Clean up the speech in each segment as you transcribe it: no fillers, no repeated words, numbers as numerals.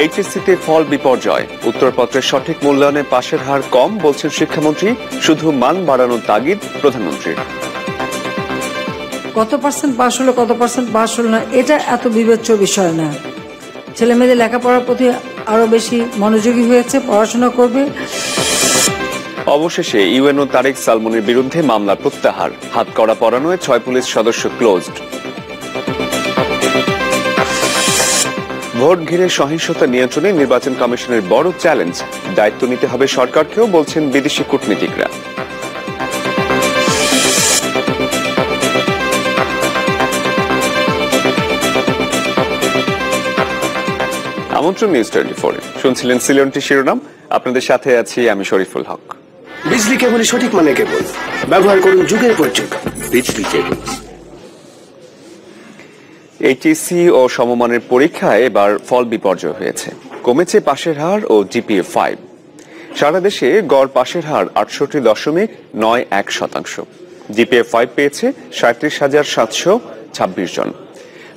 এইচএসসিতে ফল বিপর্যয়, উত্তরপত্রের সঠিক মূল্যায়নে পাশের হার কম বলছেন শিক্ষামন্ত্রী। শুধু মান বাড়ানোর তাগিদ প্রধানমন্ত্রীর। কত পার্সেন্ট পাস হলো কত পার্সেন্ট পাস হলো না এটা এত বিবেচ্য বিষয় না। ছেলে মেয়েদের লেখাপড়ার প্রতি আরো বেশি মনোযোগী হয়েছে, পড়াশোনা করবে। অবশেষে ইউএনও তারেক সালমানের বিরুদ্ধে মামলা প্রত্যাহার, হাতকড়া পরানোয় 6 পুলিশ সদস্য ক্লোজড। ভোট ঘিরে সহিংসতা নিয়ন্ত্রণে নির্বাচন কমিশনের বড় চ্যালেঞ্জ, দায়িত্ব নিতে হবে সরকারকেও বলছেন বিদেশি কূটনীতিকরা। আমন্ত্রণ নিউজ 24-এ শুনছিলেন সিলেন্টি শিরোনাম। আপনাদের সাথে আছি আমি শরীফুল হক। বিজলি কেবলই সঠিক মানে কেবল ব্যবহার করুন যুগের পর যুগ বিজলি কেবল। এইচএসসি ও সমমানের পরীক্ষায় এবার ফল বিপর্যয় হয়েছে, কমেছে পাশের হার ও জিপিএ 5। সারা দেশে গড় পাশের হার 68.91%। জিপিএ 5 পেয়েছে 37,726 জন।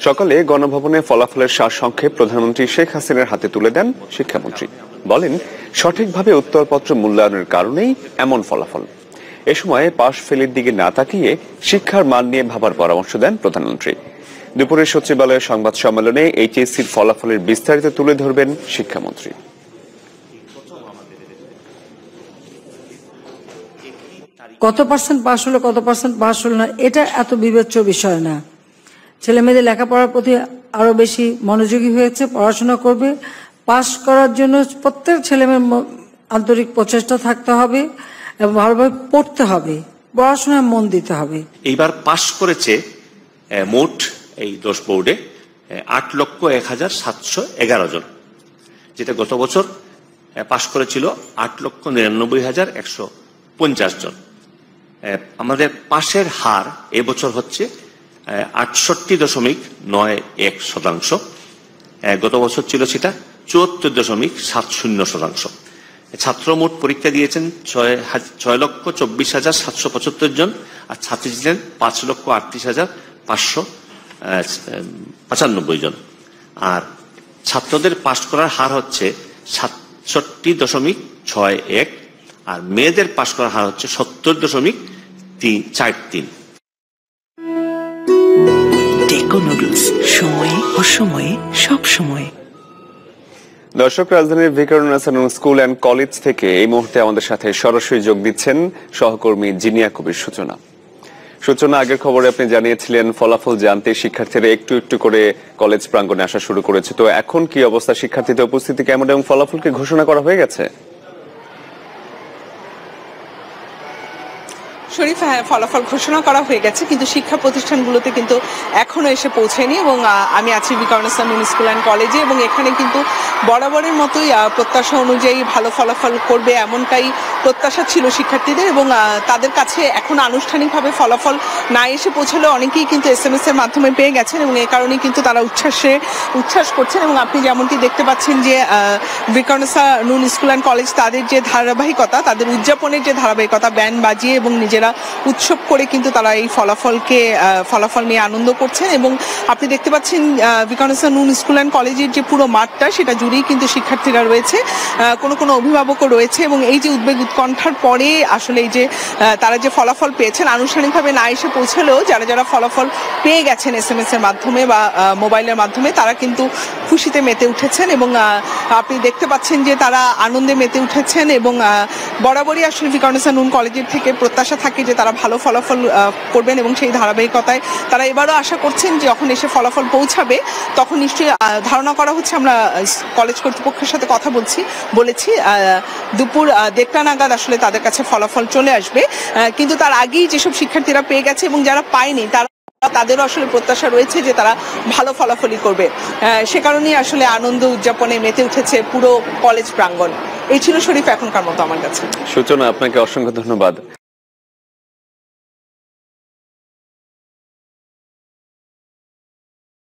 সকালে গণভবনে ফলাফলের সারসংক্ষেপ প্রধানমন্ত্রী শেখ হাসিনার হাতে তুলে দেন শিক্ষামন্ত্রী। বলেন, সঠিকভাবে উত্তরপত্র মূল্যায়নের কারণেই এমন ফলাফল। এ সময় পাশ ফেলের দিকে না তাকিয়ে শিক্ষার মান নিয়ে ভাবার পরামর্শ দেন প্রধানমন্ত্রী। দুপুরে সচিবালয়ের সংবাদ সম্মেলনে এইচএসসির ফলাফলের বিস্তারিত তুলে ধরবেন শিক্ষামন্ত্রী। কত পার্সেন্ট পাস হলো কত পার্সেন্ট পাস হলো না এটা এত বিবেচ্য বিষয় না। ছেলে মেয়েদের লেখাপড়ার প্রতি আরো বেশি মনোযোগী হয়েছে, পড়াশোনা করবে। পাস করার জন্য প্রত্যেক ছেলে মেয়ের আন্তরিক প্রচেষ্টা থাকতে হবে এবং ভালোভাবে পড়তে হবে, পড়াশোনায় মন দিতে হবে। এইবার পাস করেছে মোট এই 10 বোর্ডে 8,01,711 জন, যেটা গত বছর পাস করেছিল 8,99,150 জন। আমাদের পাশের হার এবছর হচ্ছে 68.91%। গত বছর ছিল সেটা 74.70%। ছাত্র মোট পরীক্ষা দিয়েছেন 6,24,775 জন, আর ছাত্রী ছিলেন 5,38,595 জন। আর ছাত্রদের পাস করার হার হচ্ছে 67.61, আর মেয়েদের পাস করার হার হচ্ছে 70.43। টেকো নুডলস, সময়ে অসময়ে সব সময়ে। দর্শক, রাজধানীর Viqarunnisa Noon school and college থেকে এই মুহূর্তে আমাদের সাথে সরাসরি যোগ দিচ্ছেন সহকর্মী জিনিয়া কবির সূচনা। আগের খবরে আপনি জানিয়েছিলেন ফলাফল জানতে শিক্ষার্থীরা একটু একটু করে কলেজ প্রাঙ্গণে আসা শুরু করেছে, তো এখন কি অবস্থা? শিক্ষার্থীদের উপস্থিতি কেমন এবং ফলাফলকে ঘোষণা করা হয়ে গেছে? শরীফ, হ্যাঁ, ফলাফল ঘোষণা করা হয়ে গেছে, কিন্তু শিক্ষা প্রতিষ্ঠানগুলোতে কিন্তু এখনো এসে পৌঁছেনি। এবং আমি আছি ভিকারুননিসা নূন স্কুল অ্যান্ড কলেজে, এবং এখানে কিন্তু বরাবরের মতোই প্রত্যাশা অনুযায়ী ভালো ফলাফল করবে এমনটাই প্রত্যাশা ছিল শিক্ষার্থীদের। এবং তাদের কাছে এখন আনুষ্ঠানিকভাবে ফলাফল না এসে পৌঁছলে অনেকেই কিন্তু SMS এর মাধ্যমে পেয়ে গেছেন, এবং এই কারণেই কিন্তু তারা উচ্ছ্বাস করছেন। এবং আপনি যেমনটি দেখতে পাচ্ছেন যে Viqarunnisa Noon school and college তাদের যে ধারাবাহিকতা, তাদের উদযাপনের যে ধারাবাহিকতা, ব্যান্ড বাজিয়ে এবং নিজেরা উৎসব করে কিন্তু তারা এই ফলাফল নিয়ে আনন্দ করছেন। এবং আপনি দেখতে পাচ্ছেন ভিকারুননিসা নূন স্কুল অ্যান্ড কলেজের যে পুরো মাঠটা, সেটা জুড়েই কিন্তু শিক্ষার্থীরা রয়েছে, কোনো অভিভাবকও রয়েছে। এবং এই যে উদ্বেগ উৎকণ্ঠার পরে আসলে এই যে তারা যে ফলাফল পেয়েছেন, আনুষ্ঠানিকভাবে না এসে পৌঁছলেও যারা ফলাফল পেয়ে গেছেন SMS এর মাধ্যমে বা মোবাইলের মাধ্যমে, তারা কিন্তু খুশিতে মেতে উঠেছেন। এবং আপনি দেখতে পাচ্ছেন যে তারা আনন্দে মেতে উঠেছেন। এবং বরাবরই আসলে ভিকারুননিসা নূন কলেজের থেকে প্রত্যাশা থাকে যে তারা ভালো ফলাফল করবেন, এবং সেই ধারাবাহিকতায় তারা এবারও আশা করছেন যে যখন এসে ফলাফল পৌঁছাবে তখন নিশ্চয়ই ধারণা করা হচ্ছে, আমরা কলেজ কর্তৃপক্ষের সাথে কথা বলেছি, দুপুর 1টা নাগাদ আসলে তাদের কাছে ফলাফল চলে আসবে। কিন্তু তার আগেই যেসব শিক্ষার্থীরা পেয়ে গেছে এবং যারা পায়নি তাদেরও আসলে প্রত্যাশা রয়েছে যে তারা ভালো ফলাফলই করবে। সে কারণেই আসলে আনন্দ উদযাপনে মেতে উঠেছে পুরো কলেজ প্রাঙ্গণ। এই ছিল শরীফ এখনকার মতো আমার কাছে। সূচনা, আপনাকে অসংখ্য ধন্যবাদ।